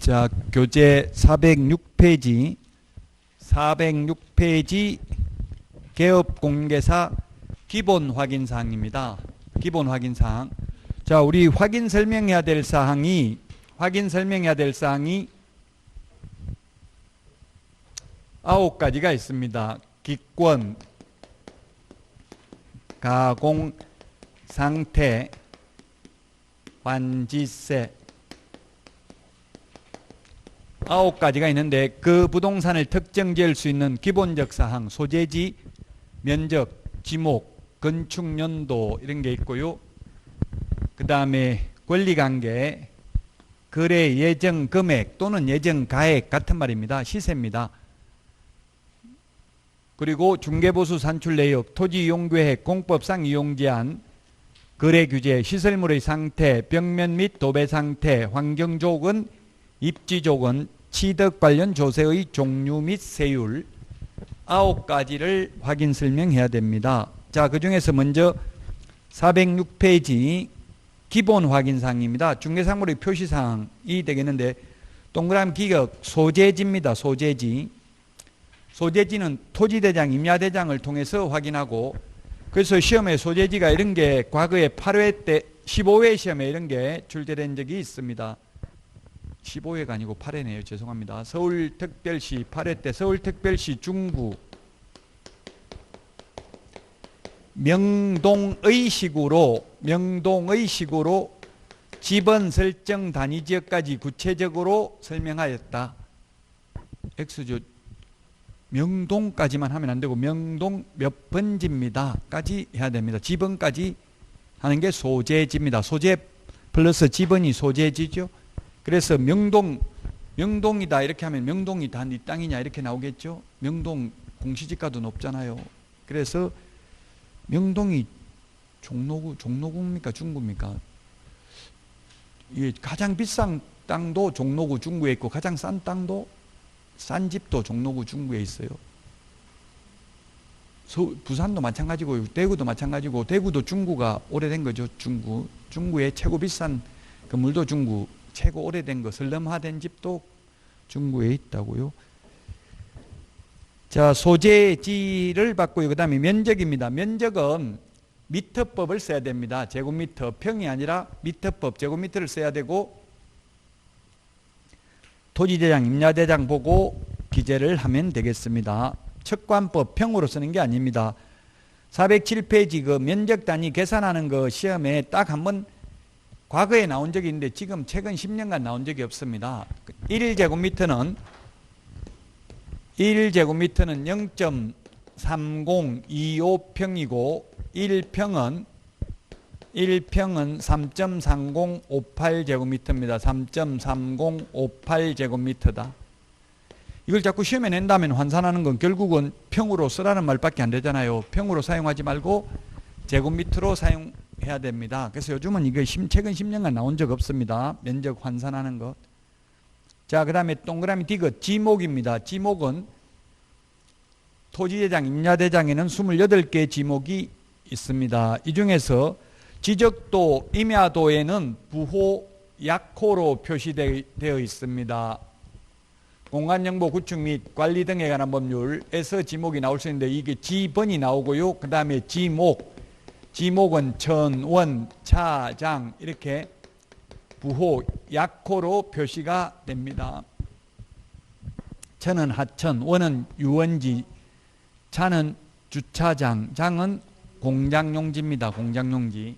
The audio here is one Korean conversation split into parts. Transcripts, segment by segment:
자, 교재 406페이지 개업공개사 기본 확인사항입니다. 기본 확인사항. 자, 우리 확인 설명해야 될 사항이 9가지가 있습니다. 기권, 가공, 상태, 환지세 9가지가 있는데 그 부동산을 특정 지을 수 있는 기본적 사항, 소재지, 면적, 지목, 건축 연도 이런 게 있고요. 그 다음에 권리관계, 거래 예정 금액 또는 예정 가액 같은 말입니다. 시세입니다. 그리고 중개보수 산출 내역, 토지 이용 계획, 공법상 이용 제한, 거래 규제, 시설물의 상태, 벽면 및 도배 상태, 환경 조건, 입지 조건, 취득 관련 조세의 종류 및 세율 9가지를 확인 설명해야 됩니다. 자, 그 중에서 먼저 406페이지 기본 확인사항입니다. 중개사물의 표시사항이 되겠는데 동그라미 기역 소재지입니다. 소재지. 소재지는 토지대장, 임야대장을 통해서 확인하고, 그래서 시험에 소재지가 이런 게 과거에 8회 때 15회 시험에 이런 게 출제된 적이 있습니다. 15회가 아니고 8회네요. 죄송합니다. 서울특별시 8회 때 서울특별시 중구 명동의 식으로 지번 설정 단위지역까지 구체적으로 설명하였다. X죠. 명동까지만 하면 안 되고 명동 몇 번지입니다까지 해야 됩니다. 지번까지 하는 게 소재지입니다. 소재 플러스 지번이 소재지죠. 그래서 명동이다 이렇게 하면 명동이 다 네 땅이냐 이렇게 나오겠죠. 명동 공시지가도 높잖아요. 그래서 명동이 종로구입니까 중구입니까? 이게 가장 비싼 땅도 종로구 중구에 있고 가장 싼 땅도 싼 집도 종로구 중구에 있어요. 부산도 마찬가지고 대구도 마찬가지고, 대구도 중구가 오래된 거죠. 중구에 최고 비싼 건물도 중구, 최고 오래된 거 설렘화된 집도 중구에 있다고요. 자, 소재지를 받고요. 그 다음에 면적입니다. 면적은 미터법을 써야 됩니다. 제곱미터, 평이 아니라 미터법, 제곱미터를 써야 되고, 토지대장, 임야대장 보고 기재를 하면 되겠습니다. 척관법 평으로 쓰는 게 아닙니다. 407페이지 그 면적 단위 계산하는 거 시험에 딱 한번 과거에 나온 적이 있는데 지금 최근 10년간 나온 적이 없습니다. 1제곱미터는 0.3025평이고 1평은 3.3058제곱미터입니다. 3.3058제곱미터다. 이걸 자꾸 시험에 낸다면 환산하는 건 결국은 평으로 쓰라는 말밖에 안 되잖아요. 평으로 사용하지 말고 제곱미터로 사용해야 됩니다. 그래서 요즘은 이거 최근 10년간 나온 적 없습니다. 면적 환산하는 것. 자, 그 다음에 동그라미 디귿 지목입니다. 지목은 토지대장, 임야대장에는 28개의 지목이 있습니다. 이 중에서 지적도, 임야도에는 부호, 약호로 표시되어 있습니다. 공간정보 구축 및 관리 등에 관한 법률에서 지목이 나올 수 있는데 이게 지번이 나오고요. 그 다음에 지목은 천, 원, 차, 장 이렇게 부호, 약호로 표시가 됩니다. 천은 하천, 원은 유원지, 차는 주차장, 장은 공장용지입니다. 공장용지.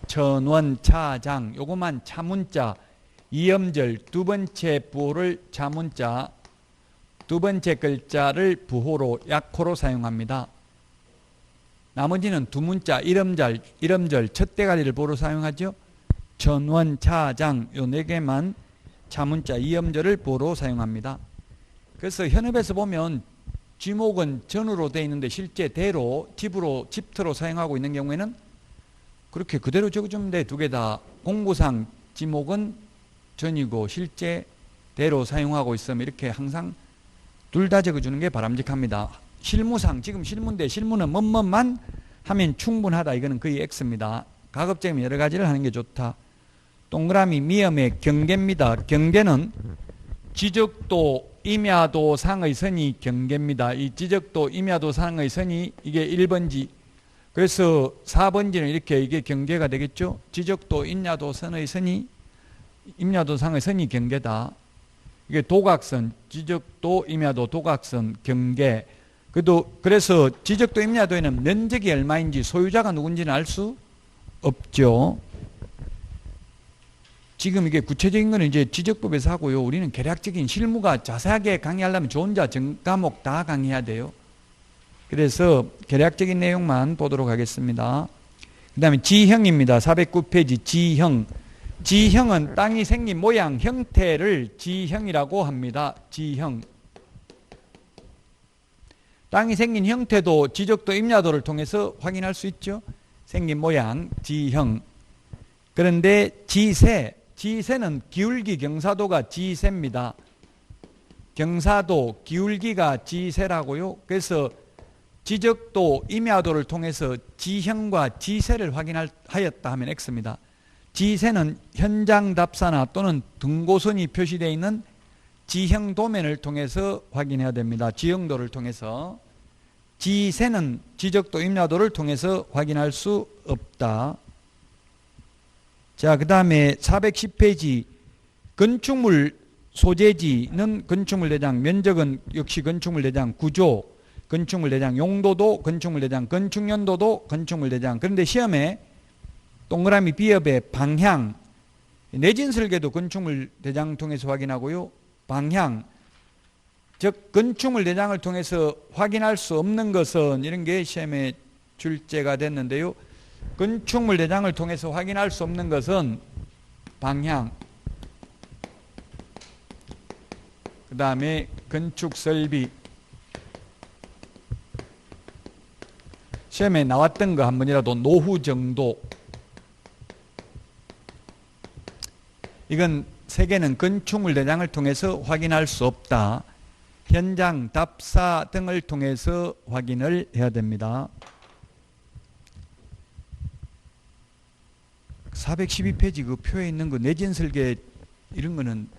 천원, 차장, 요거만 차문자, 이음절 두 번째 부호를 차문자, 두 번째 글자를 부호로 약호로 사용합니다. 나머지는 두문자, 이름절 첫 대가리를 부호로 사용하죠. 천원, 차장 요 네 개만 차문자, 이음절을 부호로 사용합니다. 그래서 현업에서 보면 지목은 전으로 되어 있는데 실제 대로 집터로 사용하고 있는 경우에는 그렇게 그대로 적어주면 돼. 두 개 다. 공부상 지목은 전이고 실제 대로 사용하고 있으면 이렇게 항상 둘 다 적어주는 게 바람직합니다. 실무상 지금 실무인데 실무는 뭐뭐만 하면 충분하다. 이거는 거의 X입니다. 가급적이면 여러 가지를 하는 게 좋다. 동그라미 미음의 경계입니다. 경계는 지적도 임야도 상의 선이 경계입니다. 이 지적도 임야도 상의 선이 이게 1번지, 그래서 4번지는 이렇게 이게 경계가 되겠죠. 지적도 임야도 선의 선이, 임야도 상의 선이 경계다. 이게 도각선, 지적도 임야도 도각선 경계. 그래서 지적도 임야도에는 면적이 얼마인지 소유자가 누군지는 알 수 없죠. 지금 이게 구체적인 거는 이제 지적법에서 하고요. 우리는 계략적인 실무가 자세하게 강의하려면 저 혼자 전 과목 다 강의해야 돼요. 그래서 계략적인 내용만 보도록 하겠습니다. 그 다음에 지형입니다. 409페이지 지형. 지형은 땅이 생긴 모양, 형태를 지형이라고 합니다. 지형. 땅이 생긴 형태도 지적도 임야도를 통해서 확인할 수 있죠. 생긴 모양, 지형. 그런데 지세, 지세는 기울기 경사도가 지세입니다. 경사도, 기울기가 지세라고요. 그래서 지적도 임야도를 통해서 지형과 지세를 확인하였다 하면 X입니다. 지세는 현장 답사나 또는 등고선이 표시되어 있는 지형 도면을 통해서 확인해야 됩니다. 지형도를 통해서. 지세는 지적도 임야도를 통해서 확인할 수 없다. 자, 그 다음에 410페이지 건축물 소재지는 건축물 대장, 면적은 역시 건축물 대장, 구조, 건축물 대장, 용도도 건축물 대장, 건축연도도 건축물 대장. 그런데 시험에 동그라미 비읍의 방향, 내진 설계도 건축물 대장 통해서 확인하고요. 방향, 즉 건축물 대장을 통해서 확인할 수 없는 것은 이런 게 시험에 출제가 됐는데요. 건축물 대장을 통해서 확인할 수 없는 것은 방향, 그 다음에 건축 설비. 시험에 나왔던 거 한 번이라도 노후 정도. 이건 세 개는 건축물 대장을 통해서 확인할 수 없다. 현장 답사 등을 통해서 확인을 해야 됩니다. 412페이지 그 표에 있는 거 내진 설계 이런 거는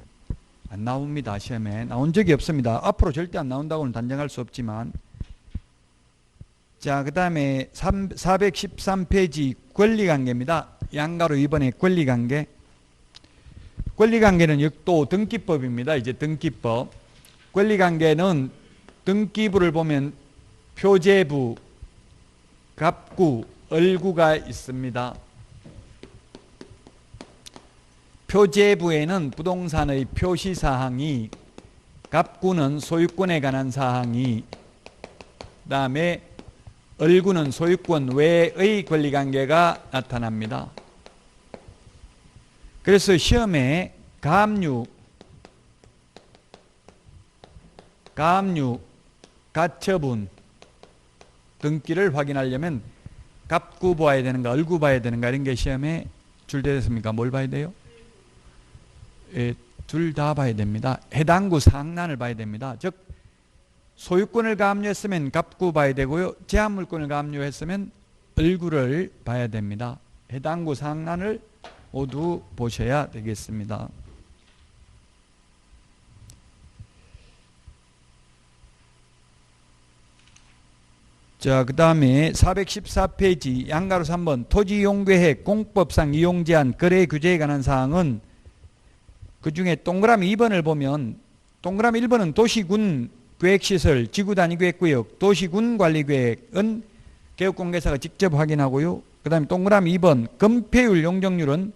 안 나옵니다. 시험에 나온 적이 없습니다. 앞으로 절대 안 나온다고는 단정할 수 없지만. 자, 그 다음에 413페이지 권리관계입니다. 양가로 2번의 권리관계. 권리관계는 역도 등기법입니다. 이제 등기법. 권리관계는 등기부를 보면 표제부, 갑구, 을구가 있습니다. 표제부에는 부동산의 표시사항이, 갑구는 소유권에 관한 사항이, 그 다음에 을구는 소유권 외의 권리관계가 나타납니다. 그래서 시험에 가압류, 가처분 등기를 확인하려면 갑구 봐야 되는가 을구 봐야 되는가 이런 게 시험에 출제됐습니까? 뭘 봐야 돼요? 예, 둘 다 봐야 됩니다. 해당 구 상란을 봐야 됩니다. 즉 소유권을 가압류했으면 갑구 봐야 되고요. 제한물권을 가압류했으면 을구를 봐야 됩니다. 해당 구 상란을 모두 보셔야 되겠습니다. 자, 그 다음에 414페이지 양가로 3번 토지이용계획 공법상 이용제한 거래 규제에 관한 사항은 그 중에 동그라미 2번을 보면 동그라미 1번은 도시군 계획시설, 지구단위계획구역, 도시군관리계획은 개업공개사가 직접 확인하고요. 그 다음에 동그라미 2번 건폐율 용적률은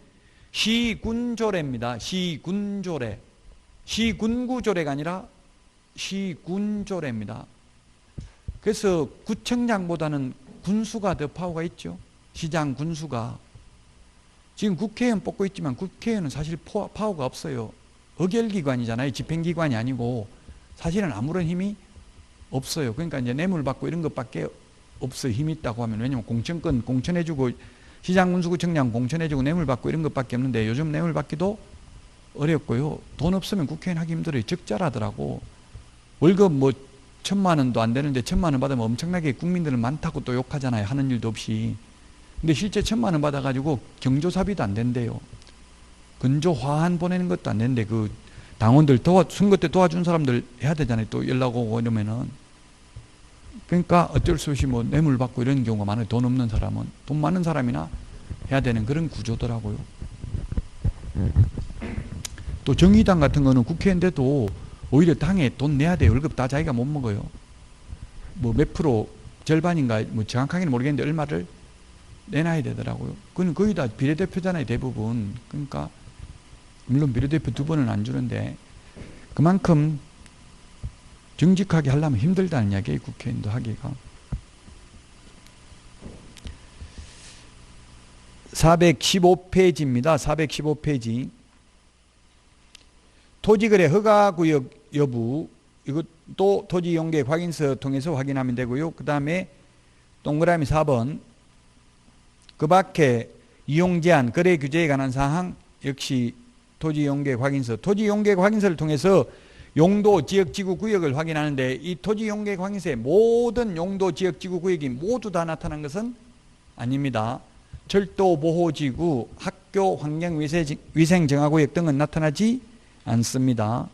시군조례입니다. 시군조례. 시군구조례가 아니라 시군조례입니다. 그래서 구청장보다는 군수가 더 파워가 있죠. 시장 군수가. 지금 국회의원 뽑고 있지만 국회의원은 사실 파워가 없어요. 의결기관이잖아요. 집행기관이 아니고 사실은 아무런 힘이 없어요. 그러니까 이제 뇌물 받고 이런 것밖에 없어요. 힘이 있다고 하면. 왜냐면 공천권 공천해주고 시장 군수구청장 공천해주고 뇌물 받고 이런 것밖에 없는데 요즘 뇌물 받기도 어렵고요. 돈 없으면 국회의원 하기 힘들어요. 적자라더라고. 월급 뭐 1,000만 원도 안 되는데 1,000만 원 받으면 엄청나게 국민들은 많다고 또 욕하잖아요. 하는 일도 없이. 근데 실제 1,000만 원 받아가지고 경조사비도 안 된대요. 근조 화환 보내는 것도 안 되는데 그 당원들 선거 때 도와준 사람들 해야 되잖아요. 또 연락 오고 이러면은. 그러니까 어쩔 수 없이 뭐 뇌물 받고 이런 경우가 많아요. 돈 없는 사람은. 돈 많은 사람이나 해야 되는 그런 구조더라고요. 또 정의당 같은 거는 국회의원인데도 오히려 당에 돈 내야 돼요. 월급 다 자기가 못 먹어요. 뭐 몇 프로 절반인가 뭐 정확하게는 모르겠는데 얼마를 내놔야 되더라고요. 그건 거의 다 비례대표잖아요. 대부분. 그러니까 물론 비례대표 2번은 안 주는데 그만큼 정직하게 하려면 힘들다는 이야기예요. 국회의원도 하기가. 415페이지입니다. 415페이지. 토지거래 허가구역 여부, 이것도 토지용계획 확인서 통해서 확인하면 되고요. 그 다음에 동그라미 4번, 그 밖에 이용제한, 거래 규제에 관한 사항 역시 토지용계획 확인서, 토지용계획 확인서를 통해서 용도, 지역, 지구, 구역을 확인하는데 이 토지용계획 확인서에 모든 용도, 지역, 지구, 구역이 모두 다 나타난 것은 아닙니다. 철도, 보호지구, 학교, 환경위생정화구역 등은 나타나지 않습니다.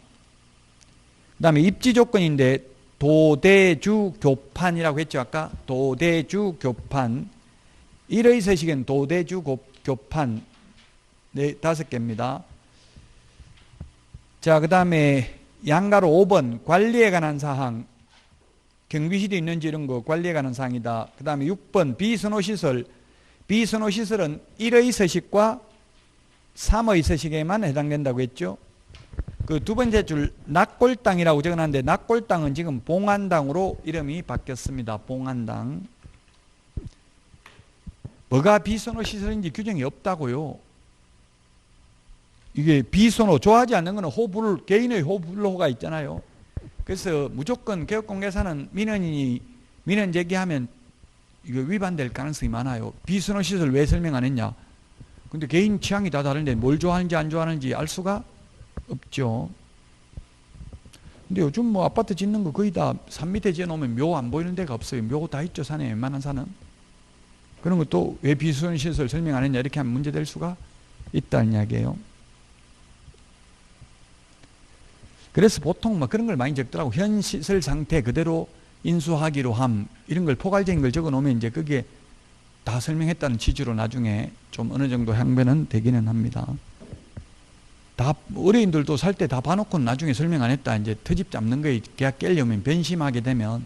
그 다음에 입지 조건인데 도대주 교판이라고 했죠. 아까 도대주 교판, 일의 서식은 도대주 교판 네, 5개입니다. 자, 그 다음에 양가로 5번 관리에 관한 사항, 경비실이 있는지 이런 거 관리에 관한 사항이다. 그 다음에 6번 비선호시설, 비선호시설은 1의 서식과 3의 서식에만 해당된다고 했죠. 그 두 번째 줄 낙골당이라고 적어놨는데 낙골당은 지금 봉안당으로 이름이 바뀌었습니다. 봉안당. 뭐가 비선호시설인지 규정이 없다고요. 이게 비선호, 좋아하지 않는 것은 호불, 개인의 호불호가 있잖아요. 그래서 무조건 개업공개사는 민원 제기하면 이거 위반될 가능성이 많아요. 비선호시설 왜 설명 안 했냐? 근데 개인 취향이 다 다른데 뭘 좋아하는지 안 좋아하는지 알 수가 없죠. 근데 요즘 뭐 아파트 짓는 거 거의 다 산 밑에 지어놓으면 묘 안 보이는 데가 없어요. 묘 다 있죠, 산에 웬만한 산은. 그런 것도 왜 비선호시설 설명 안 했냐 이렇게 하면 문제될 수가 있다는 이야기예요. 그래서 보통 뭐 그런 걸 많이 적더라고. 현 시설 상태 그대로 인수하기로 함, 이런 걸 포괄적인 걸 적어 놓으면 이제 그게 다 설명했다는 취지로 나중에 좀 어느 정도 향변은 되기는 합니다. 다 의뢰인들도 살 때 다 봐놓고 나중에 설명 안 했다 이제 트집 잡는 거에 계약 깨려면 변심하게 되면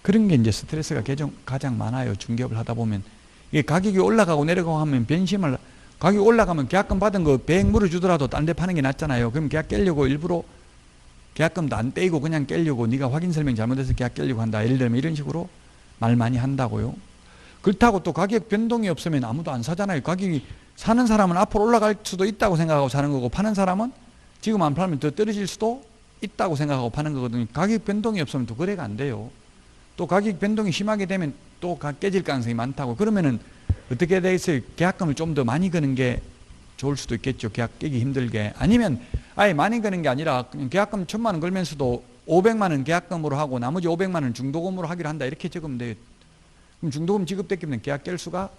그런 게 이제 스트레스가 가장 많아요. 중개업을 하다 보면 이게 가격이 올라가고 내려가고 하면 변심을, 가격이 올라가면 계약금 받은 거 100 물어주더라도 딴 데 파는 게 낫잖아요. 그럼 계약 깨려고 일부러 계약금도 안 떼이고 그냥 깨려고 네가 확인 설명 잘못해서 계약 깨려고 한다. 예를 들면 이런 식으로 말 많이 한다고요. 그렇다고 또 가격 변동이 없으면 아무도 안 사잖아요. 가격이 사는 사람은 앞으로 올라갈 수도 있다고 생각하고 사는 거고 파는 사람은 지금 안 팔면 더 떨어질 수도 있다고 생각하고 파는 거거든요. 가격 변동이 없으면 또 거래가 안 돼요. 또 가격 변동이 심하게 되면 또 깨질 가능성이 많다고. 그러면은 어떻게 되겠어요? 계약금을 좀 더 많이 거는 게 좋을 수도 있겠죠. 계약 깨기 힘들게. 아니면 아예 많이 거는 게 아니라 그냥 계약금 1,000만 원 걸면서도 500만 원 계약금으로 하고 나머지 500만 원 중도금으로 하기로 한다. 이렇게 적으면 돼요. 그럼 중도금 지급됐기면 계약 깰 수가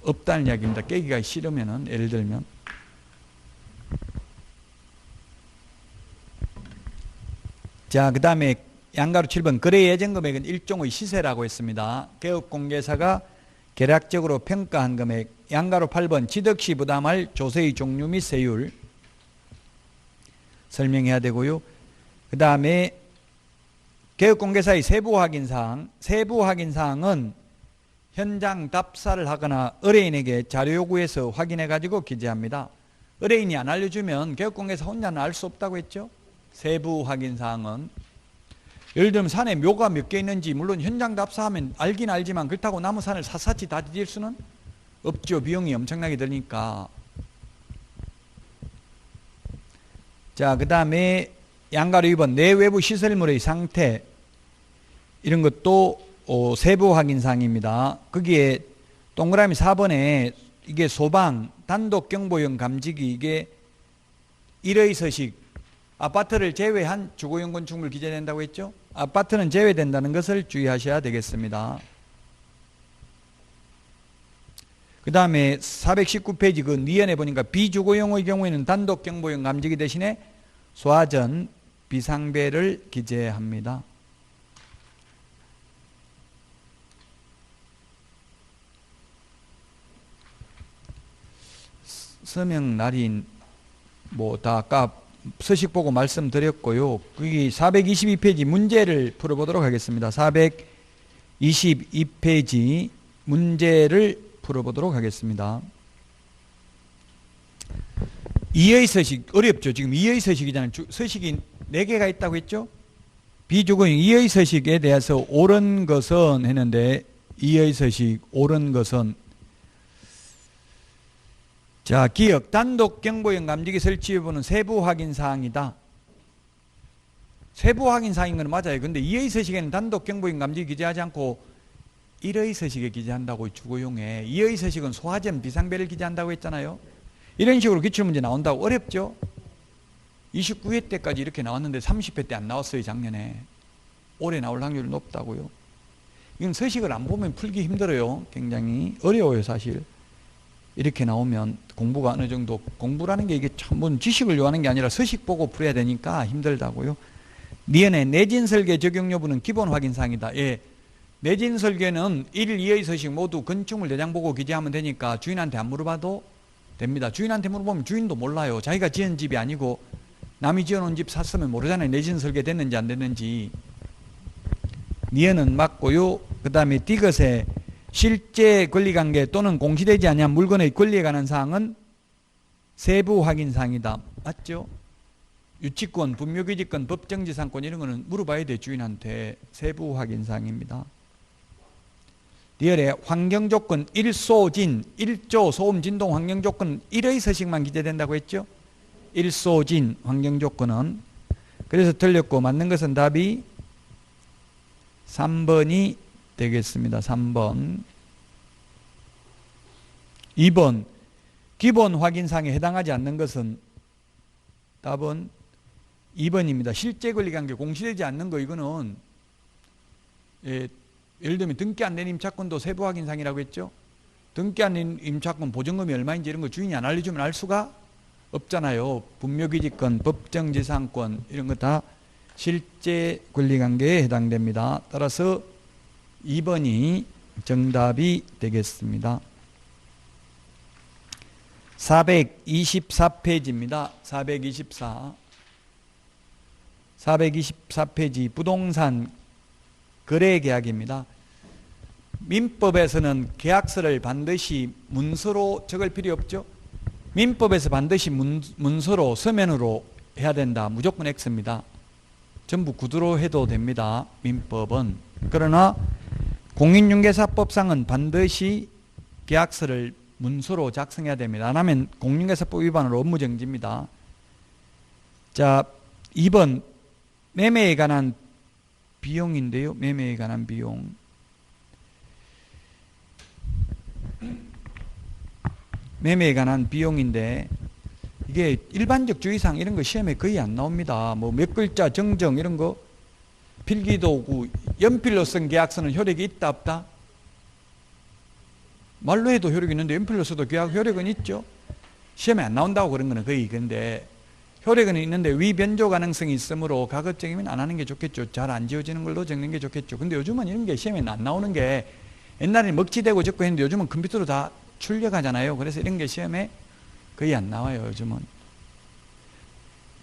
없다는 이야기입니다. 깨기가 싫으면은, 예를 들면. 자, 그 다음에 양가로 7번 거래 예정 금액은 일종의 시세라고 했습니다. 개업공개사가 계략적으로 평가한 금액. 양가로 8번 취득시 부담할 조세의 종류 및 세율 설명해야 되고요. 그 다음에 개업공개사의 세부 확인사항. 세부 확인사항은 현장 답사를 하거나 의뢰인에게 자료 요구해서 확인해 가지고 기재합니다. 의뢰인이 안 알려주면 개업공개사 혼자는 알 수 없다고 했죠. 세부 확인사항은 예를 들면 산에 묘가 몇 개 있는지 물론 현장 답사하면 알긴 알지만 그렇다고 나무 산을 샅샅이 다 뒤질 수는 없죠. 비용이 엄청나게 드니까. 자, 그 다음에 양가로 2번 내외부 시설물의 상태, 이런 것도 세부 확인사항입니다. 거기에 동그라미 4번에 이게 소방, 단독 경보용 감지기, 이게 1의 서식, 아파트를 제외한 주거용 건축물 기재된다고 했죠. 아파트는 제외된다는 것을 주의하셔야 되겠습니다. 그 다음에 419페이지 그 니은에 보니까 비주거용의 경우에는 단독 경보용 감지기 대신에 소화전 비상벨을 기재합니다. 서명 날인 뭐 다 아까 서식 보고 말씀드렸고요. 거기 422페이지 문제를 풀어보도록 하겠습니다. 422페이지 문제를 풀어보도록 하겠습니다. 이의 서식 어렵죠. 지금 이의 서식이잖아요. 서식이 4개가 있다고 했죠. 비주거용 이의 서식에 대해서 옳은 것은 했는데 이의 서식 옳은 것은 자, 기억 단독 경보용 감지기 설치 여부는 세부 확인 사항이다. 세부 확인 사항인 건 맞아요. 근데 2의 서식에는 단독 경보용 감지기 기재하지 않고 1의 서식에 기재한다고 주거용에 2의 서식은 소화전 비상벨을 기재한다고 했잖아요. 이런 식으로 기출문제 나온다고 어렵죠. 29회 때까지 이렇게 나왔는데 30회 때 안 나왔어요. 작년에. 올해 나올 확률이 높다고요. 이건 서식을 안 보면 풀기 힘들어요. 굉장히 어려워요. 사실. 이렇게 나오면 공부가 어느 정도 공부라는 게 이게 참 지식을 요하는 게 아니라 서식 보고 풀어야 되니까 힘들다고요. 니은의 내진 설계 적용 여부는 기본 확인 사항이다. 예. 내진 설계는 1, 2의 서식 모두 건축물 대장 보고 기재하면 되니까 주인한테 안 물어봐도 됩니다. 주인한테 물어보면 주인도 몰라요. 자기가 지은 집이 아니고 남이 지어놓은 집 샀으면 모르잖아요. 내진 설계 됐는지 안 됐는지. 니은은 맞고요. 그 다음에 디귿에 실제 권리관계 또는 공시되지 아니한 물건의 권리에 관한 사항은 세부 확인 사항이다. 맞죠? 유치권, 분묘기지권, 법정지상권 이런 거는 물어봐야 돼. 주인한테. 세부 확인 사항입니다. 리얼의 환경조건 1소진, 1조 소음 진동 환경조건 1의 서식만 기재된다고 했죠? 1소진 환경조건은 그래서 틀렸고 맞는 것은 답이 3번이 되겠습니다. 3번. 2번. 기본 확인사항에 해당하지 않는 것은 답은 2번입니다. 실제 권리관계 공시되지 않는 거 이거는 예를 들면 등기 안 된 임차권도 세부 확인사항이라고 했죠. 등기 안 된 임차권 보증금이 얼마인지 이런 거 주인이 안 알려주면 알 수가 없잖아요. 분묘기지권, 법정지상권 이런 거 다 실제 권리관계에 해당됩니다. 따라서 2번이 정답이 되겠습니다. 424페이지입니다. 424페이지 부동산 거래계약입니다. 민법에서는 계약서를 반드시 문서로 적을 필요 없죠. 민법에서 반드시 문서로 서면으로 해야 된다. 무조건 X입니다. 전부 구두로 해도 됩니다. 민법은. 그러나 공인중개사법상은 반드시 계약서를 문서로 작성해야 됩니다. 안 하면 공인중개사법 위반으로 업무정지입니다. 자, 2번 매매에 관한 비용인데요. 매매에 관한 비용. 매매에 관한 비용인데 이게 일반적 주의사항 이런 거 시험에 거의 안 나옵니다. 뭐 몇 글자 정정 이런 거 필기도구 연필로 쓴 계약서는 효력이 있다 없다? 말로 해도 효력이 있는데 연필로 써도 계약 효력은 있죠. 시험에 안 나온다고 그런 거는 거의. 근데 효력은 있는데 위변조 가능성이 있으므로 가급적이면 안 하는 게 좋겠죠. 잘 안 지워지는 걸로 적는 게 좋겠죠. 근데 요즘은 이런 게 시험에 안 나오는 게 옛날에는 먹지대고 적고 했는데 요즘은 컴퓨터로 다 출력하잖아요. 그래서 이런 게 시험에 거의 안 나와요. 요즘은.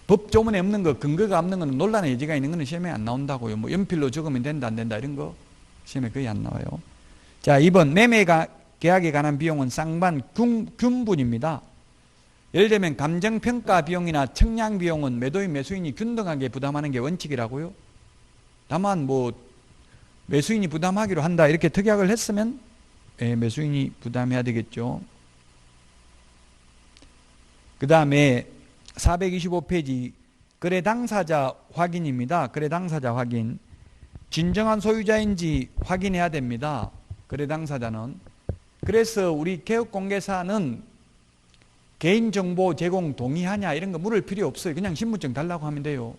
법조문에 없는 거, 근거가 없는 거는 논란의 여지가 있는 거는 시험에 안 나온다고요. 뭐 연필로 적으면 된다 안 된다 이런 거 시험에 거의 안 나와요. 자, 2번 매매 계약에 관한 비용은 쌍반 균분입니다. 예를 들면 감정평가 비용이나 청량 비용은 매도인 매수인이 균등하게 부담하는 게 원칙이라고요. 다만 뭐 매수인이 부담하기로 한다 이렇게 특약을 했으면 매수인이 부담해야 되겠죠. 그 다음에 425페이지 거래 당사자 확인입니다. 거래 당사자 확인. 진정한 소유자인지 확인해야 됩니다. 거래 당사자는. 그래서 우리 개업공개사는 개인정보 제공 동의하냐 이런 거 물을 필요 없어요. 그냥 신분증 달라고 하면 돼요.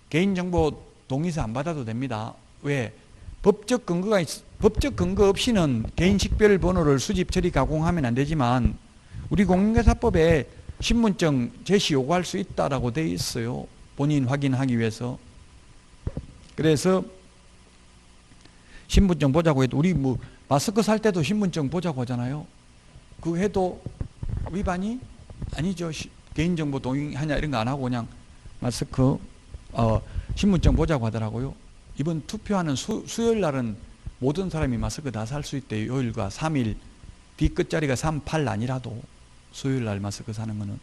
개인정보 동의서 안 받아도 됩니다. 왜? 법적 근거 없이는 개인 식별 번호를 수집, 처리, 가공하면 안 되지만 우리 공인중개사법에 신분증 제시 요구할 수 있다라고 되어 있어요. 본인 확인하기 위해서. 그래서 신분증 보자고 해도 우리 뭐 마스크 살 때도 신분증 보자고 하잖아요. 그거 해도 위반이 아니죠. 개인정보 동의하냐 이런 거 안 하고 그냥 마스크 신분증 보자고 하더라고요. 이번 투표하는 수요일 날은 모든 사람이 마스크 다 살 수 있대요. 요일과 3일 뒤 끝자리가 3, 8 아니라도 수요일 날 마스크 사는 거는.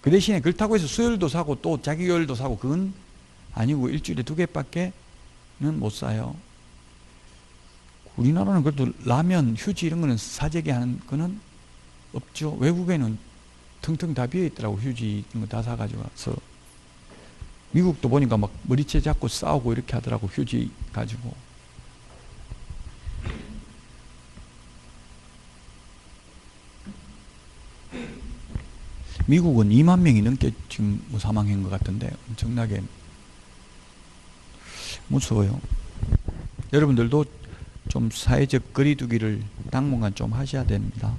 그 대신에 그렇다고 해서 수요일도 사고 또 자기 요일도 사고 그건 아니고 일주일에 2개밖에는 못 사요. 우리나라는 그래도 라면, 휴지 이런 거는 사재기 하는 거는 없죠. 외국에는 텅텅 다 비어 있더라고. 휴지 이런 거 다 사가지고 와서. 미국도 보니까 막 머리채 잡고 싸우고 이렇게 하더라고. 휴지 가지고. 미국은 2만 명이 넘게 지금 뭐 사망한 것 같은데 엄청나게 무서워요. 여러분들도 좀 사회적 거리두기를 당분간 좀 하셔야 됩니다.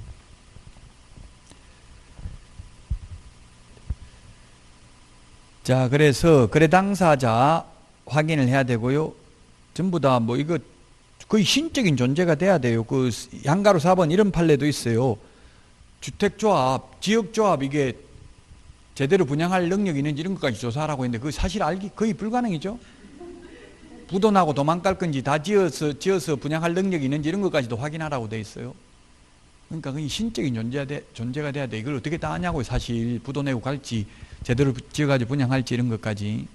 자, 그래서 거래 당사자 확인을 해야 되고요. 전부 다 뭐 이거 거의 신적인 존재가 돼야 돼요. 그 양가로 4번 이런 판례도 있어요. 주택조합, 지역조합 이게 제대로 분양할 능력이 있는지 이런 것까지 조사하라고 했는데 그 사실 알기 거의 불가능이죠. 부도나고 도망갈 건지 다 지어서 분양할 능력이 있는지 이런 것까지도 확인하라고 돼 있어요. 그러니까 거의 신적인 존재가 돼야 돼. 이걸 어떻게 다 아냐고요. 사실 부도내고 갈지 제대로 지어가지고 분양할지 이런 것까지.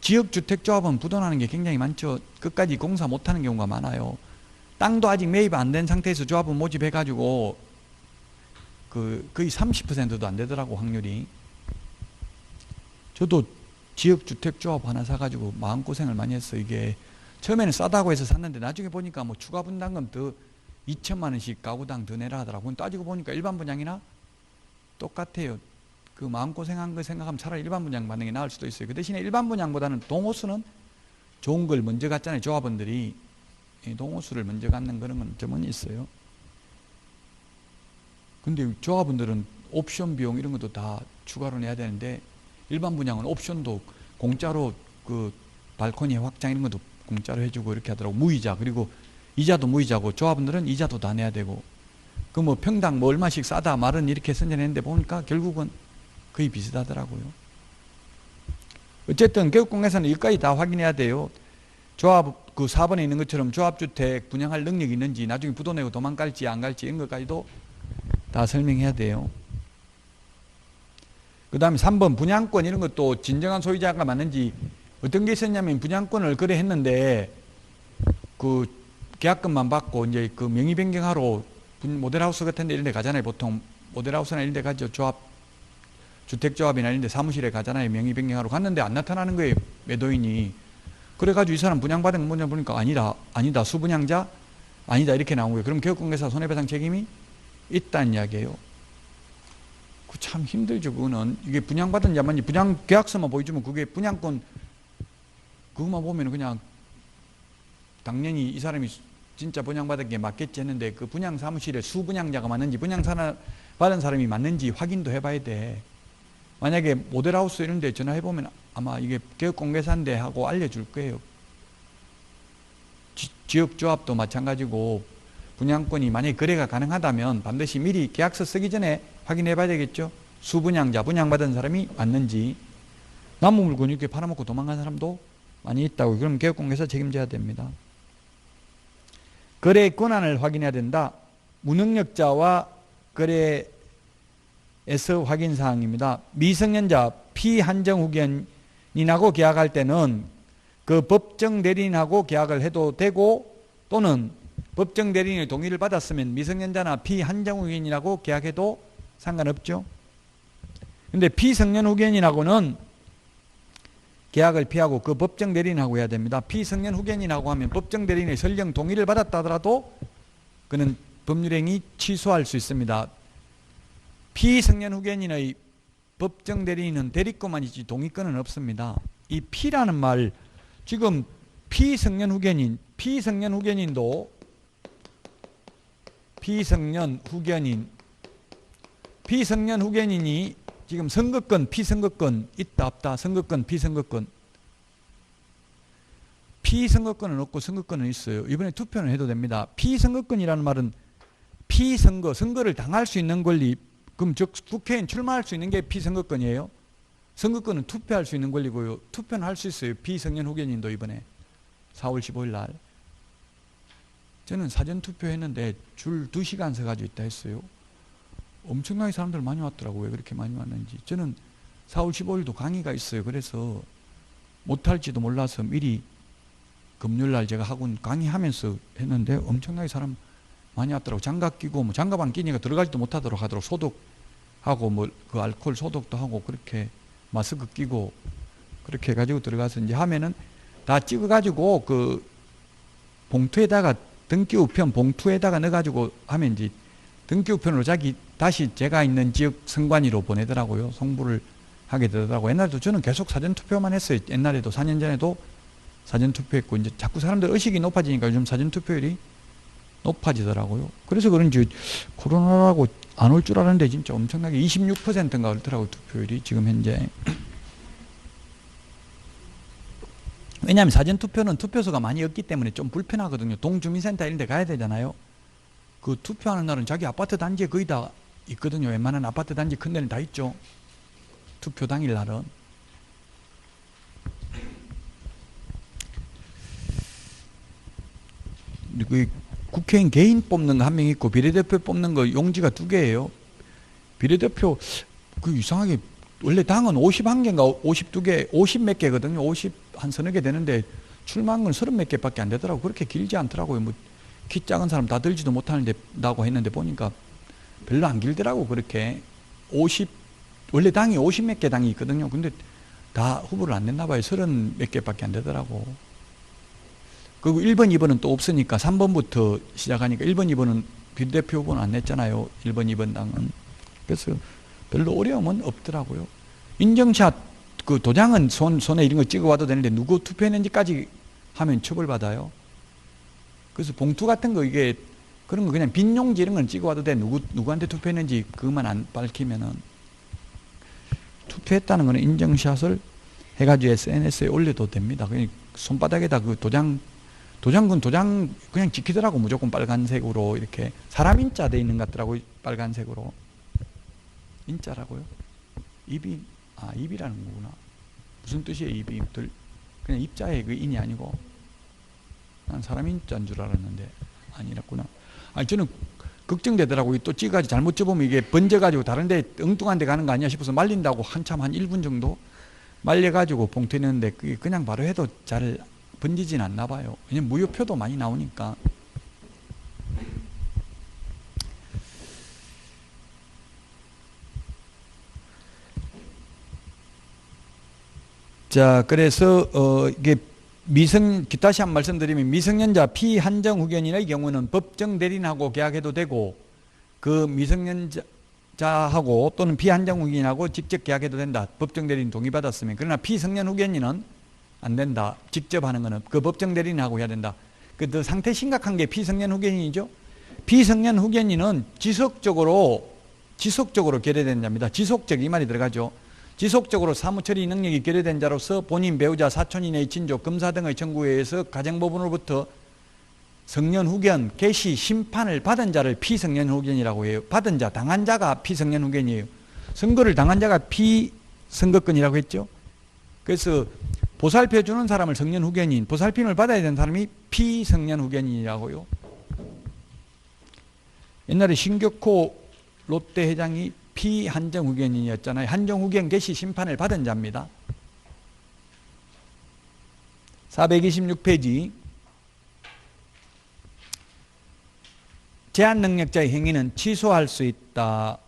지역주택조합은 부도나는 게 굉장히 많죠. 끝까지 공사 못하는 경우가 많아요. 땅도 아직 매입 안 된 상태에서 조합은 모집해가지고 거의 30%도 안 되더라고 확률이. 저도 지역주택조합 하나 사가지고 마음고생을 많이 했어. 이게 처음에는 싸다고 해서 샀는데 나중에 보니까 뭐 추가 분담금 더 2천만 원씩 가구당 더 내라 하더라고. 따지고 보니까 일반 분양이나 똑같아요. 그 마음고생한 거 생각하면 차라리 일반 분양 받는 게 나을 수도 있어요. 그 대신에 일반 분양보다는 동호수는 좋은 걸 먼저 갖잖아요. 조합원들이 동호수를 먼저 갖는 그런 건 점은 있어요. 근데 조합원들은 옵션 비용 이런 것도 다 추가로 내야 되는데 일반 분양은 옵션도 공짜로 그 발코니 확장 이런 것도 공짜로 해주고 이렇게 하더라고. 무이자 그리고 이자도 무이자고 조합원들은 이자도 다 내야 되고 그 뭐 평당 뭐 얼마씩 싸다 말은 이렇게 선전했는데 보니까 결국은 거의 비슷하더라고요. 어쨌든 교육공에서는 여기까지 다 확인해야 돼요. 조합 그 4번에 있는 것처럼 조합주택 분양할 능력이 있는지 나중에 부도내고 도망갈지 안 갈지 이런 것까지도 다 설명해야 돼요. 그 다음에 3번 분양권 이런 것도 진정한 소유자가 맞는지 어떤 게 있었냐면 분양권을 거래했는데 그 계약금만 받고 이제 그 명의 변경하러 모델하우스 같은 데 이런 데 가잖아요. 보통 모델하우스나 이런 데 가죠. 주택조합이나 이런 데 사무실에 가잖아요. 명의 변경하러 갔는데 안 나타나는 거예요. 매도인이. 그래가지고 이 사람 분양받은 거 뭐냐 보니까 아니다. 수분양자? 아니다. 이렇게 나온 거예요. 그럼 개업공개사 손해배상 책임이 있다는 이야기예요. 그 참 힘들죠. 그거는 이게 분양받은 자만이 분양 계약서만 보여주면 그게 분양권 그것만 보면 그냥 당연히 이 사람이 진짜 분양받은 게 맞겠지 했는데 그 분양 사무실에 수분양자가 맞는지 분양받은 사람이 맞는지 확인도 해봐야 돼. 만약에 모델하우스 이런 데 전화해보면 아마 이게 개업공개사인데 하고 알려줄 거예요. 지역조합도 마찬가지고 분양권이 만약에 거래가 가능하다면 반드시 미리 계약서 쓰기 전에 확인해 봐야 되겠죠. 수분양자, 분양받은 사람이 맞는지. 남은 물건 이렇게 팔아먹고 도망간 사람도 많이 있다고. 그럼 개업공개사 책임져야 됩니다. 거래 권한을 확인해야 된다. 무능력자와 거래에서 확인사항입니다. 미성년자 피한정 후견인하고 계약할 때는 그 법정 대리인하고 계약을 해도 되고 또는 법정 대리인의 동의를 받았으면 미성년자나 피한정 후견인하고 계약해도 상관없죠. 근데 피성년 후견인하고는 계약을 피하고 그 법정 대리인하고 해야 됩니다. 피성년 후견인하고 하면 법정 대리인의 설령 동의를 받았다 하더라도 그는 법률행위 취소할 수 있습니다. 피성년 후견인의 법정 대리인은 대리권만 있지 동의권은 없습니다. 이 피라는 말 지금 피성년 후견인, 피성년 후견인도 피성년 후견인이 지금 선거권, 피선거권 있다 없다, 선거권, 피선거권. 피선거권은 없고 선거권은 있어요. 이번에 투표는 해도 됩니다. 피선거권이라는 말은 피선거, 선거를 당할 수 있는 권리, 그럼 즉 국회의원 출마할 수 있는 게 피선거권이에요. 선거권은 투표할 수 있는 권리고요. 투표는 할 수 있어요. 피성년 후견인도 이번에 4월 15일 날. 저는 사전투표 했는데 줄 2시간 서가지고 있다 했어요. 엄청나게 사람들 많이 왔더라고요. 왜 그렇게 많이 왔는지. 저는 4월 15일도 강의가 있어요. 그래서 못할지도 몰라서 미리 금요일날 제가 학원 강의하면서 했는데 엄청나게 사람 많이 왔더라고요. 장갑 끼고 뭐 장갑 안 끼니까 들어가지도 못하도록 하도록 소독하고 뭐 그 알코올 소독도 하고 그렇게 마스크 끼고 그렇게 해가지고 들어가서 이제 하면은 다 찍어가지고 그 봉투에다가 등기 우편 봉투에다가 넣어가지고 하면 이제 등기 우편으로 다시 제가 있는 지역 선관위로 보내더라고요. 송부를 하게 되더라고요. 옛날에도 저는 계속 사전투표만 했어요. 옛날에도 4년 전에도 사전투표했고 이제 자꾸 사람들 의식이 높아지니까 요즘 사전투표율이 높아지더라고요. 그래서 그런지 코로나라고 안 올 줄 알았는데 진짜 엄청나게 26%인가 그렇더라고요. 투표율이 지금 현재. 왜냐하면 사전투표는 투표소가 많이 없기 때문에 좀 불편하거든요. 동주민센터 이런 데 가야 되잖아요. 그 투표하는 날은 자기 아파트 단지에 거의 다 있거든요. 웬만한 아파트 단지 큰 데는 다 있죠. 투표 당일 날은. 그 국회의원 개인 뽑는 거 한 명 있고 비례대표 뽑는 거 용지가 2개예요. 비례대표 그 이상하게 원래 당은 51개인가 52개, 50 몇 개거든요. 50 한 서너 개 되는데 출마한 건 30 몇 개밖에 안 되더라고요. 그렇게 길지 않더라고요. 뭐 키 작은 사람 다 들지도 못하는다고 했는데 보니까 별로 안 길더라고. 그렇게 50 원래 당이 50 몇 개 당이 있거든요. 근데 다 후보를 안 냈나 봐요. 30 몇 개밖에 안 되더라고. 그리고 1번, 2번은 또 없으니까 3번부터 시작하니까 1번, 2번은 비례대표 후보는 안 냈잖아요. 1번, 2번 당은. 그래서 별로 어려움은 없더라고요. 인증샷 그 도장은 손에 이런 거 찍어와도 되는데 누구 투표했는지까지 하면 처벌받아요. 그래서 봉투 같은 거 이게 그런 거 그냥 빈 용지 이런 건 찍어와도 돼. 누구한테 투표했는지 그것만 안 밝히면은. 투표했다는 거는 인증샷을 해가지고 SNS에 올려도 됩니다. 그냥 손바닥에다 그 도장 그냥 찍히더라고. 무조건 빨간색으로 이렇게 사람 인자 돼 있는 것 같더라고요. 빨간색으로. 인자라고요? 입이라는 거구나. 무슨 뜻이에요, 입이? 그냥 입자에 그 인이 아니고. 난 사람 인자인 줄 알았는데 아니랬구나. 아니 저는 걱정되더라고요. 또 찍어가지고 잘못 접으면 이게 번져가지고 다른데 엉뚱한 데 가는 거 아니야 싶어서 말린다고 한참 한 1분 정도 말려가지고 봉투에 넣는데 그게 그냥 바로 해도 잘 번지진 않나 봐요. 왜냐면 무효표도 많이 나오니까. 자, 그래서 이게 다시 한 번 말씀드리면 미성년자 피한정 후견인의 경우는 법정 대리인하고 계약해도 되고 그 미성년자하고 또는 피한정 후견인하고 직접 계약해도 된다. 법정 대리인 동의받았으면. 그러나 피성년 후견인은 안 된다. 직접 하는 거는 그 법정 대리인하고 해야 된다. 그 상태 심각한 게 피성년 후견인이죠. 피성년 후견인은 지속적으로 결여된 자입니다. 지속적 이 말이 들어가죠. 지속적으로 사무처리 능력이 결여된 자로서 본인, 배우자, 사촌인의 친족, 검사 등의 청구에 의해서 가정법원으로부터 성년 후견, 개시, 심판을 받은 자를 피성년 후견이라고 해요. 받은 자, 당한 자가 피성년 후견이에요. 선거를 당한 자가 피선거권이라고 했죠. 그래서 보살펴 주는 사람을 성년 후견인, 보살핌을 받아야 되는 사람이 피성년 후견인이라고요. 옛날에 신격호 롯데 회장이 피한정 후견인이었잖아요. 한정 후견 개시 심판을 받은 자입니다. 426페이지. 제한 능력자의 행위는 취소할 수 있다.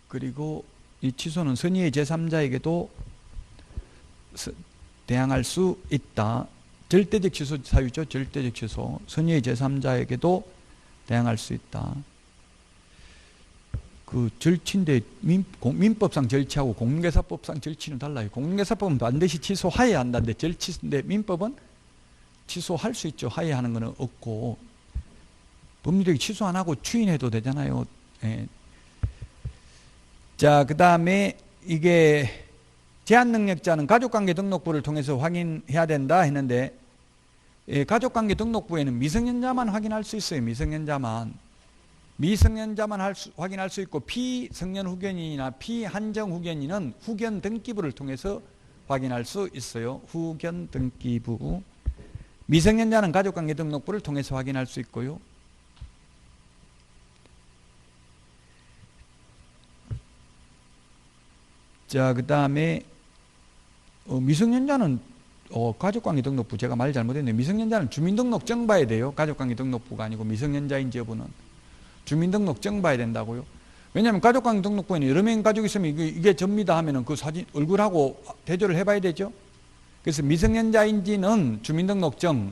그리고 이 취소는 선의의 제3자에게도 대항할 수 있다. 절대적 취소 사유죠. 절대적 취소. 선의의 제3자에게도 대항할 수 있다. 그 절치인데 민법상 절치하고 공인중개사법상 절치는 달라요. 공인중개사법은 반드시 취소해야 한다는데 절치인데 민법은 취소할 수 있죠. 하야하는 거는 없고 법률이 취소 안 하고 추인해도 되잖아요. 예. 자, 그 다음에 이게 제한능력자는 가족관계 등록부를 통해서 확인해야 된다 했는데 예, 가족관계 등록부에는 미성년자만 확인할 수 있어요. 미성년자만 확인할 수 있고 피성년 후견인이나 피한정 후견인은 후견 등기부를 통해서 확인할 수 있어요. 후견 등기부. 미성년자는 가족관계 등록부를 통해서 확인할 수 있고요. 자, 그 다음에 미성년자는 가족관계 등록부 제가 말 잘못했네요. 미성년자는 주민등록증 봐야 돼요. 가족관계 등록부가 아니고 미성년자인지 여부는 주민등록증 봐야 된다고요. 왜냐하면 가족관계 등록부에는 여러 명 가족이 있으면 이게 접니다 하면은 그 사진 얼굴하고 대조를 해봐야 되죠. 그래서 미성년자인지는 주민등록증,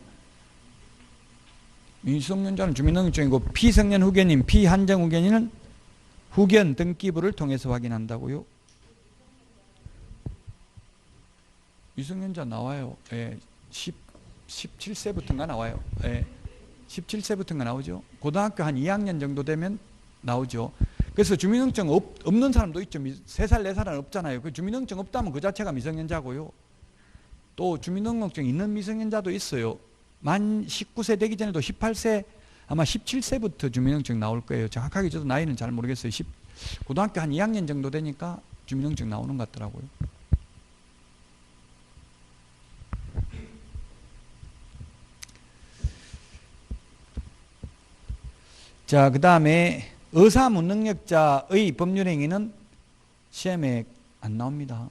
미성년자는 주민등록증이고 피성년 후견인, 피한정 후견인은 후견 등기부를 통해서 확인한다고요. 미성년자 나와요. 예, 17세부터인가 나와요. 예, 17세부터인가 나오죠. 고등학교 한 2학년 정도 되면 나오죠. 그래서 주민등록증 없는 사람도 있죠. 3살, 4살은 없잖아요. 그 주민등록증 없다면 그 자체가 미성년자고요. 또 주민등록증 있는 미성년자도 있어요. 만 19세 되기 전에도 18세, 아마 17세부터 주민등록증 나올 거예요. 정확하게 저도 나이는 잘 모르겠어요. 고등학교 한 2학년 정도 되니까 주민등록증 나오는 것 같더라고요. 자, 그 다음에 의사무능력자의 법률행위는 시험에 안 나옵니다.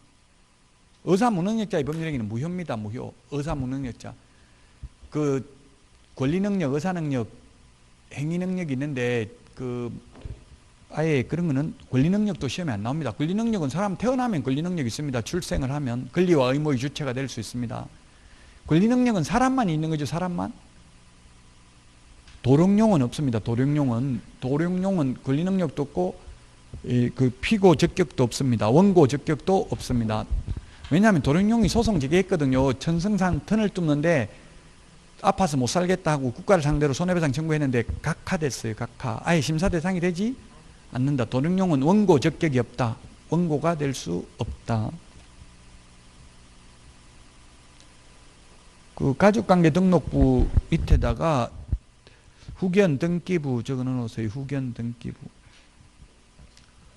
의사무능력자의 법률행위는 무효입니다. 무효. 의사무능력자. 그 권리능력, 의사능력, 행위능력이 있는데 아예 그런 거는 권리능력도 시험에 안 나옵니다. 권리능력은 사람 태어나면 권리능력이 있습니다. 출생을 하면 권리와 의무의 주체가 될 수 있습니다. 권리능력은 사람만 있는 거죠. 사람만. 도룡령은 없습니다. 도룡령은 권리능력도 없고 그 피고 적격도 없습니다. 원고 적격도 없습니다. 왜냐하면 도룡령이 소송 제기했거든요. 천성산 턴을 뚫는데 아파서 못 살겠다 하고 국가를 상대로 손해배상 청구했는데 각하됐어요. 각하. 아예 심사 대상이 되지 않는다. 도룡령은 원고 적격이 없다. 원고가 될 수 없다. 그 가족관계 등록부 밑에다가 후견 등기부 적어 놓으세요. 후견 등기부.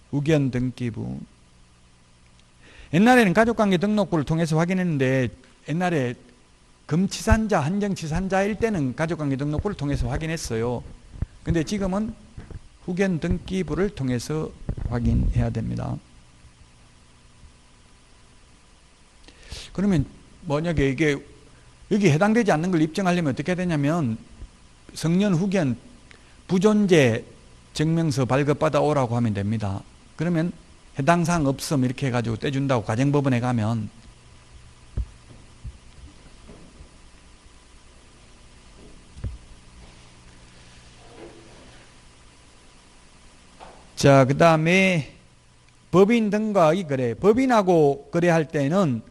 후견 등기부. 옛날에는 가족관계 등록부를 통해서 확인했는데 옛날에 금치산자, 한정치산자일 때는 가족관계 등록부를 통해서 확인했어요. 근데 지금은 후견 등기부를 통해서 확인해야 됩니다. 그러면 만약에 이게 여기 해당되지 않는 걸 입증하려면 어떻게 해야 되냐면 성년 후견 부존재 증명서 발급받아 오라고 하면 됩니다. 그러면 해당 사항 없음 이렇게 해가지고 떼준다고 가정법원에 가면 자, 그 다음에 법인 등과의 거래. 법인하고 거래할 때는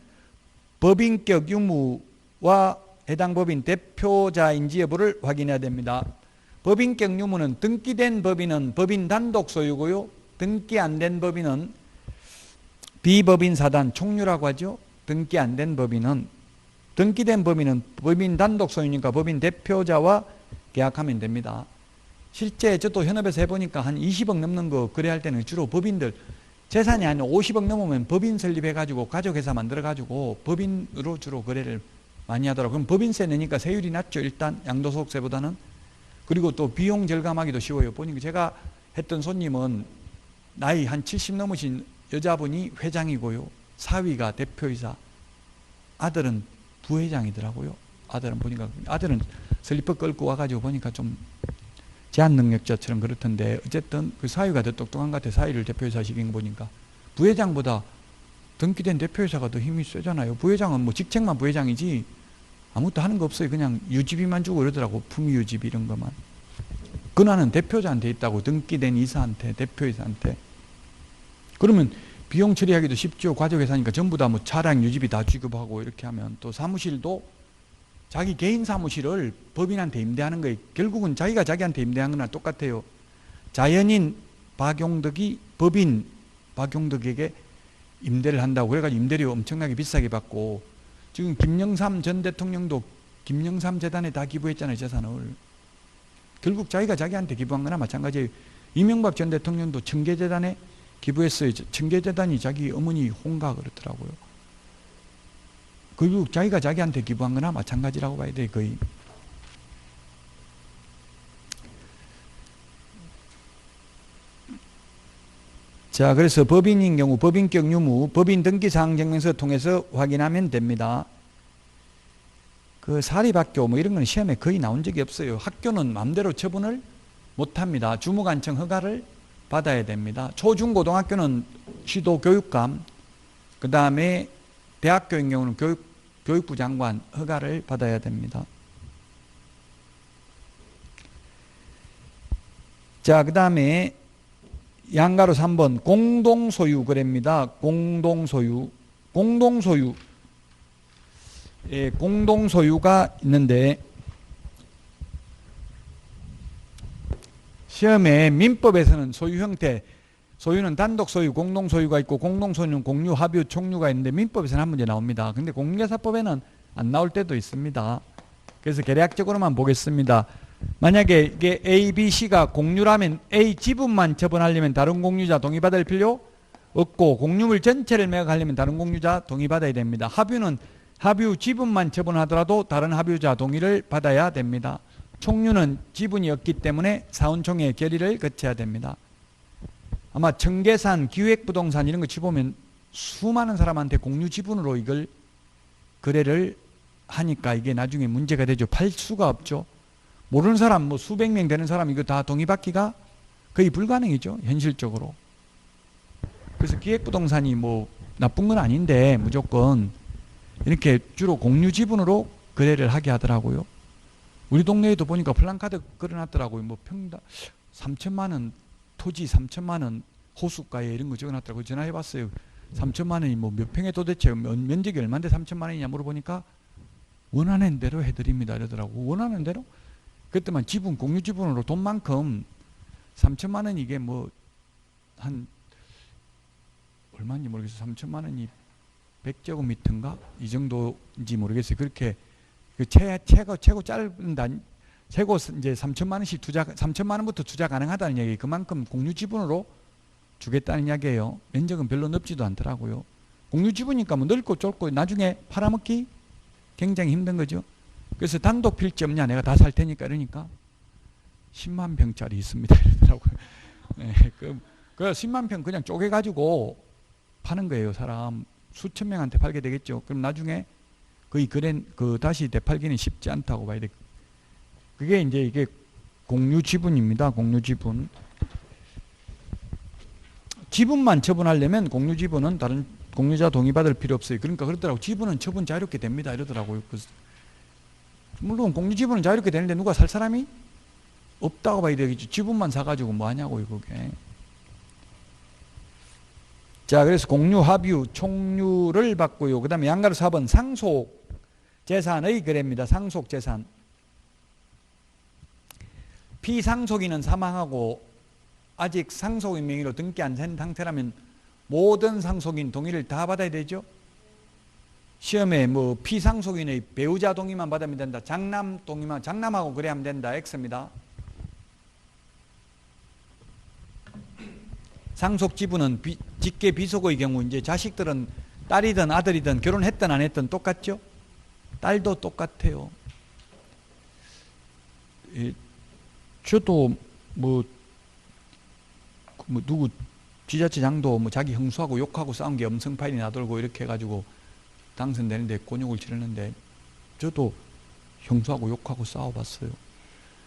법인격 유무와 해당 법인 대표자인지 여부를 확인해야 됩니다. 법인격 유무는 등기된 법인은 법인 단독 소유고요. 등기 안 된 법인은 비법인 사단 총류라고 하죠. 등기 안 된 법인은 등기된 법인은 법인 단독 소유니까 법인 대표자와 계약하면 됩니다. 실제 저도 현업에서 해보니까 한 20억 넘는 거 거래할 때는 주로 법인들 재산이 한 50억 넘으면 법인 설립해가지고 가족회사 만들어가지고 법인으로 주로 거래를 많이 하더라고요. 그럼 법인세 내니까 세율이 낮죠. 일단 양도소득세보다는. 그리고 또 비용 절감하기도 쉬워요. 보니까 제가 했던 손님은 나이 한 70 넘으신 여자분이 회장이고요. 사위가 대표이사, 아들은 부회장이더라고요. 아들은 보니까 아들은 슬리퍼 끌고 와가지고 보니까 좀 제한능력자처럼 그렇던데 어쨌든 그 사위가 더 똑똑한 것 같아. 사위를 대표이사 시킨 거 보니까. 부회장보다 등기된 대표이사가 더 힘이 세잖아요. 부회장은 뭐 직책만 부회장이지 아무것도 하는 거 없어요. 그냥 유지비만 주고 그러더라고. 품위 유지비 이런 것만. 권한은 대표자한테 있다고. 등기된 이사한테, 대표이사한테. 그러면 비용 처리하기도 쉽죠. 과적회사니까 전부 다 뭐 차량 유지비 다 지급하고 이렇게 하면 또 사무실도 자기 개인 사무실을 법인한테 임대하는 거예요. 결국은 자기가 자기한테 임대하는 거나 똑같아요. 자연인 박용덕이 법인 박용덕에게 임대를 한다고 그래가지고 임대료 엄청나게 비싸게 받고 지금 김영삼 전 대통령도 김영삼 재단에 다 기부했잖아요. 재산을. 결국 자기가 자기한테 기부한 거나 마찬가지예요. 이명박 전 대통령도 청계재단에 기부했어요. 청계재단이 자기 어머니 홍가 그렇더라고요. 결국 자기가 자기한테 기부한 거나 마찬가지라고 봐야 돼요. 거의. 자, 그래서 법인인 경우 법인격 유무, 법인 등기사항 증명서 통해서 확인하면 됩니다. 그 사립학교 뭐 이런 건 시험에 거의 나온 적이 없어요. 학교는 마음대로 처분을 못합니다. 주무관청 허가를 받아야 됩니다. 초중고등학교는 시도교육감, 그 다음에 대학교인 경우는 교육부 장관 허가를 받아야 됩니다. 자, 그 다음에 양가로 3번 공동소유 거래입니다. 공동소유. 예, 공동소유가 있는데 시험에 민법에서는 소유 형태, 소유는 단독 소유, 공동 소유가 있고 공동소유는 공유, 합유, 총유가 있는데 민법에서는 한 문제 나옵니다. 근데 공개사법에는 안 나올 때도 있습니다. 그래서 계략적으로만 보겠습니다. 만약에 이게 A, B, C가 공유라면 A 지분만 처분하려면 다른 공유자 동의받을 필요 없고 공유물 전체를 매각하려면 다른 공유자 동의받아야 됩니다. 합유는 합유 지분만 처분하더라도 다른 합유자 동의를 받아야 됩니다. 총유는 지분이 없기 때문에 사원총회 결의를 거쳐야 됩니다. 아마 청계산, 기획부동산 이런 거 치보면 수많은 사람한테 공유 지분으로 이걸 거래를 하니까 이게 나중에 문제가 되죠. 팔 수가 없죠. 모르는 사람 뭐 수백 명 되는 사람 이거 다 동의받기가 거의 불가능이죠. 현실적으로. 그래서 기획부동산이 뭐 나쁜 건 아닌데 무조건 이렇게 주로 공유 지분으로 거래를 하게 하더라고요. 우리 동네에도 보니까 플랜카드 걸어놨더라고요. 뭐 평당 3천만 원 토지 3천만 원 호수가에 이런 거 적어놨더라고요. 전화해봤어요. 3천만 원이 뭐 몇 평에 도대체 면적이 얼마인데 3천만 원이냐 물어보니까 원하는 대로 해드립니다 이러더라고. 원하는 대로? 그때만 지분 공유 지분으로 돈만큼 3천만 원 이게 뭐 한 얼마인지 모르겠어요. 3천만 원이 100제곱미터인가? 이 정도인지 모르겠어요. 그렇게 그 최고 짧은 최고 이제 3천만 원씩 투자, 3천만 원부터 투자 가능하다는 얘기. 그만큼 공유 지분으로 주겠다는 이야기예요. 면적은 별로 넓지도 않더라고요. 공유 지분이니까 뭐 넓고 좁고 나중에 팔아먹기 굉장히 힘든 거죠. 그래서 단독 필지 없냐? 내가 다 살 테니까 이러니까 10만 평짜리 있습니다 이러더라고요. 네, 그 10만 평 그냥 쪼개가지고 파는 거예요. 사람 수천 명한테 팔게 되겠죠. 그럼 나중에 거의 다시 되팔기는 쉽지 않다고 봐야 돼. 그게 이제 이게 공유 지분입니다. 공유 지분. 지분만 처분하려면 공유 지분은 다른 공유자 동의받을 필요 없어요. 그러니까 그러더라고. 지분은 처분 자유롭게 됩니다. 이러더라고요. 물론 공유 지분은 자유롭게 되는데 누가 살 사람이 없다고 봐야 되겠죠. 지분만 사가지고 뭐 하냐고요, 그게. 자, 그래서 공유, 합유, 총유를 받고요. 그 다음에 양가로 4번 상속 재산의 거래입니다. 상속 재산. 피상속인은 사망하고 아직 상속인 명의로 등기 안 된 상태라면 모든 상속인 동의를 다 받아야 되죠. 시험에 뭐 피상속인의 배우자 동의만 받으면 된다. 장남 동의만, 장남하고 그래야 하면 된다. X입니다. 상속 지분은 직계 비속의 경우 이제 자식들은 딸이든 아들이든 결혼했든 안 했든 똑같죠? 딸도 똑같아요. 저도 뭐 누구 지자체장도 뭐 자기 형수하고 욕하고 싸운 게 엄청 파일이 나돌고 이렇게 해가지고 당선되는데 곤욕을 치르는데 저도 형수하고 욕하고 싸워봤어요.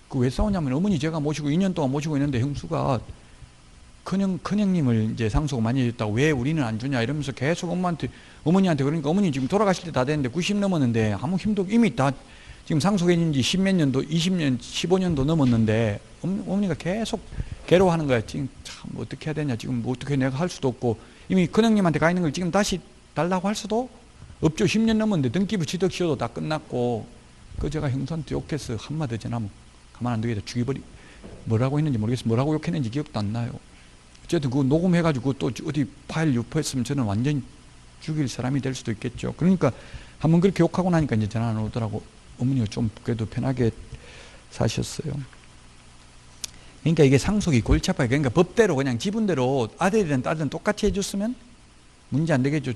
그 왜 싸우냐면 어머니 제가 모시고 2년 동안 모시고 있는데 형수가 큰형님을 이제 상속 많이 해줬다고 왜 우리는 안 주냐 이러면서 계속 어머니한테 그러니까 어머니 지금 돌아가실 때 다 됐는데 90 넘었는데 아무 힘도 이미 다 지금 상속해진 지 10몇 년도 20년 15년도 넘었는데 어머니가 계속 괴로워하는 거야. 지금 참 어떻게 해야 되냐. 지금 뭐 어떻게 내가 할 수도 없고 이미 큰형님한테 가 있는 걸 지금 다시 달라고 할 수도 없죠. 10년 넘었는데 등기부 취득시효도 다 끝났고 그 제가 형사한테 욕해서 한마디 전하면 가만 안 두겠다. 죽여버리 뭐라고 했는지 모르겠어. 뭐라고 욕했는지 기억도 안 나요. 어쨌든 그거 녹음해가지고 또 어디 파일 유포했으면 저는 완전히 죽일 사람이 될 수도 있겠죠. 그러니까 한번 그렇게 욕하고 나니까 이제 전화 안 오더라고. 어머니가 좀 그래도 편하게 사셨어요. 그러니까 이게 상속이 골치 아파요. 그러니까 법대로 그냥 지분대로 아들이든 딸이든 똑같이 해줬으면 문제 안 되겠죠.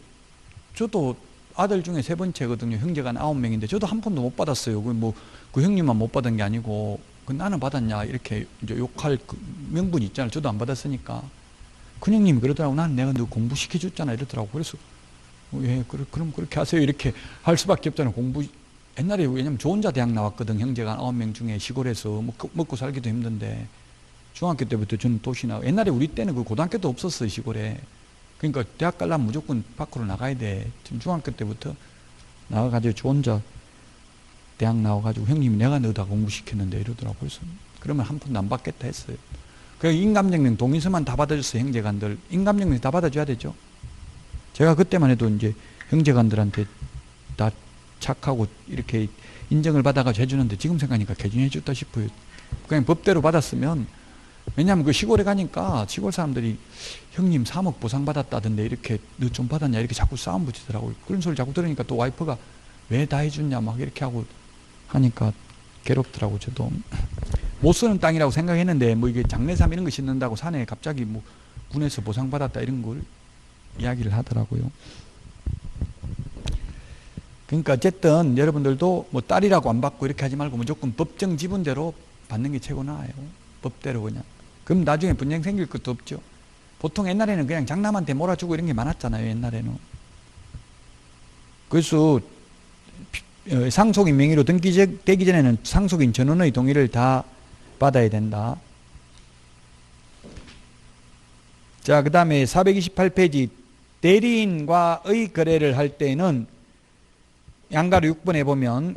저도 아들 중에 세 번째거든요. 형제가 9명인데 저도 한 푼도 못 받았어요. 그 형님만 못 받은 게 아니고 나는 받았냐 이렇게 이제 욕할 그 명분이 있잖아요. 저도 안 받았으니까. 큰형님이 그러더라고. 난 내가 너 공부시켜줬잖아 이러더라고. 그래서 예, 그럼 그렇게 하세요. 이렇게 할 수밖에 없잖아요. 옛날에 왜냐면 저 혼자 대학 나왔거든. 형제가 9명 중에 시골에서 먹고 살기도 힘든데 중학교 때부터 저는 도시 옛날에 우리 때는 그 고등학교도 없었어요. 시골에. 그러니까 대학 가려면 무조건 밖으로 나가야 돼. 중학교 때부터 나가가지고 저 혼자 대학 나와가지고 형님이 내가 너 다 공부시켰는데 이러더라고. 그래서 그러면 한 푼도 안 받겠다 했어요. 그래서 인감증명 동의서만 다 받아줬어요. 형제간들. 인감증명 다 받아줘야 되죠. 제가 그때만 해도 이제 형제간들한테 다 착하고 이렇게 인정을 받아가지고 해주는데 지금 생각하니까 개중해줬다 싶어요. 그냥 법대로 받았으면 왜냐하면 그 시골에 가니까 시골 사람들이 형님 3억 보상받았다던데 이렇게 너 좀 받았냐 이렇게 자꾸 싸움 붙이더라고요. 그런 소리 자꾸 들으니까 또 와이프가 왜 다 해줬냐 막 이렇게 하고 하니까 괴롭더라고. 저도 못 쓰는 땅이라고 생각했는데 뭐 이게 장례삼 이런 거 짓는다고 산에 갑자기 뭐 군에서 보상받았다 이런 걸 이야기를 하더라고요. 그러니까 어쨌든 여러분들도 뭐 딸이라고 안 받고 이렇게 하지 말고 무조건 법정 지분대로 받는 게 최고 나아요. 법대로 그냥. 그럼 나중에 분쟁 생길 것도 없죠. 보통 옛날에는 그냥 장남한테 몰아주고 이런 게 많았잖아요. 옛날에는. 그래서 상속인 명의로 등기되기 전에는 상속인 전원의 동의를 다 받아야 된다. 자, 그 다음에 428페이지 대리인과의 거래를 할 때는 양가로 6번에 보면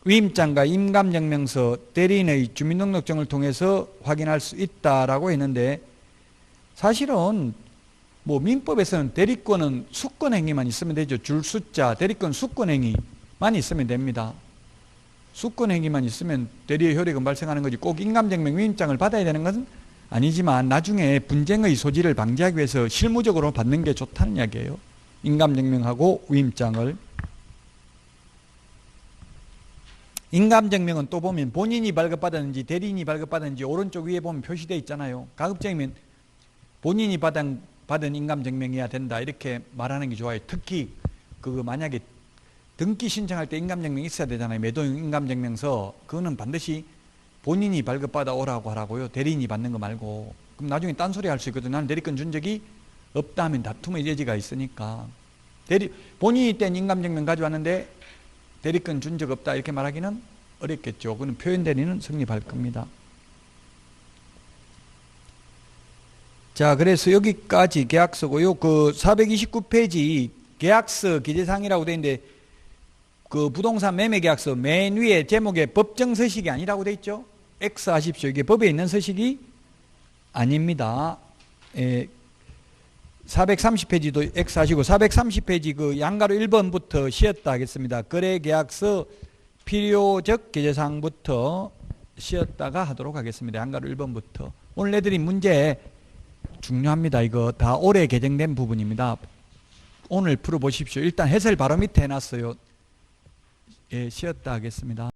위임장과 임감증명서 대리인의 주민등록증을 통해서 확인할 수 있다라고 했는데 사실은 뭐 민법에서는 대리권은 수권행위만 있으면 되죠. 줄 숫자, 대리권 수권행위만 있으면 됩니다. 수권행위만 있으면 대리의 효력은 발생하는 거지 꼭 임감증명 위임장을 받아야 되는 것은 아니지만 나중에 분쟁의 소지를 방지하기 위해서 실무적으로 받는 게 좋다는 이야기예요. 임감증명하고 위임장을. 인감증명은 또 보면 본인이 발급받았는지 대리인이 발급받았는지 오른쪽 위에 보면 표시되어 있잖아요. 가급적이면 본인이 받은 인감증명이어야 된다 이렇게 말하는 게 좋아요. 특히 만약에 등기 신청할 때 인감증명이 있어야 되잖아요. 매도인 인감증명서 그거는 반드시 본인이 발급받아 오라고 하라고요. 대리인이 받는 거 말고. 그럼 나중에 딴소리 할 수 있거든요. 나는 대리권 준 적이 없다 하면 다툼의 여지가 있으니까. 본인이 뗀 인감증명 가져왔는데 대리권 준 적 없다 이렇게 말하기는 어렵겠죠. 그는 표현 대리는 성립할 겁니다. 자, 그래서 여기까지 계약서고요. 그 429페이지 계약서 기재사항이라고 되어 있는데 그 부동산 매매 계약서 맨 위에 제목에 법정 서식이 아니라고 되어 있죠. X 하십시오. 이게 법에 있는 서식이 아닙니다. 430페이지도 X 하시고 430페이지 그 양가로 1번부터 쉬었다 하겠습니다. 거래계약서 필요적 기재사항부터 쉬었다가 하도록 하겠습니다. 양가로 1번부터. 오늘 내드린 문제 중요합니다. 이거 다 올해 개정된 부분입니다. 오늘 풀어보십시오. 일단 해설 바로 밑에 해놨어요. 예, 쉬었다 하겠습니다.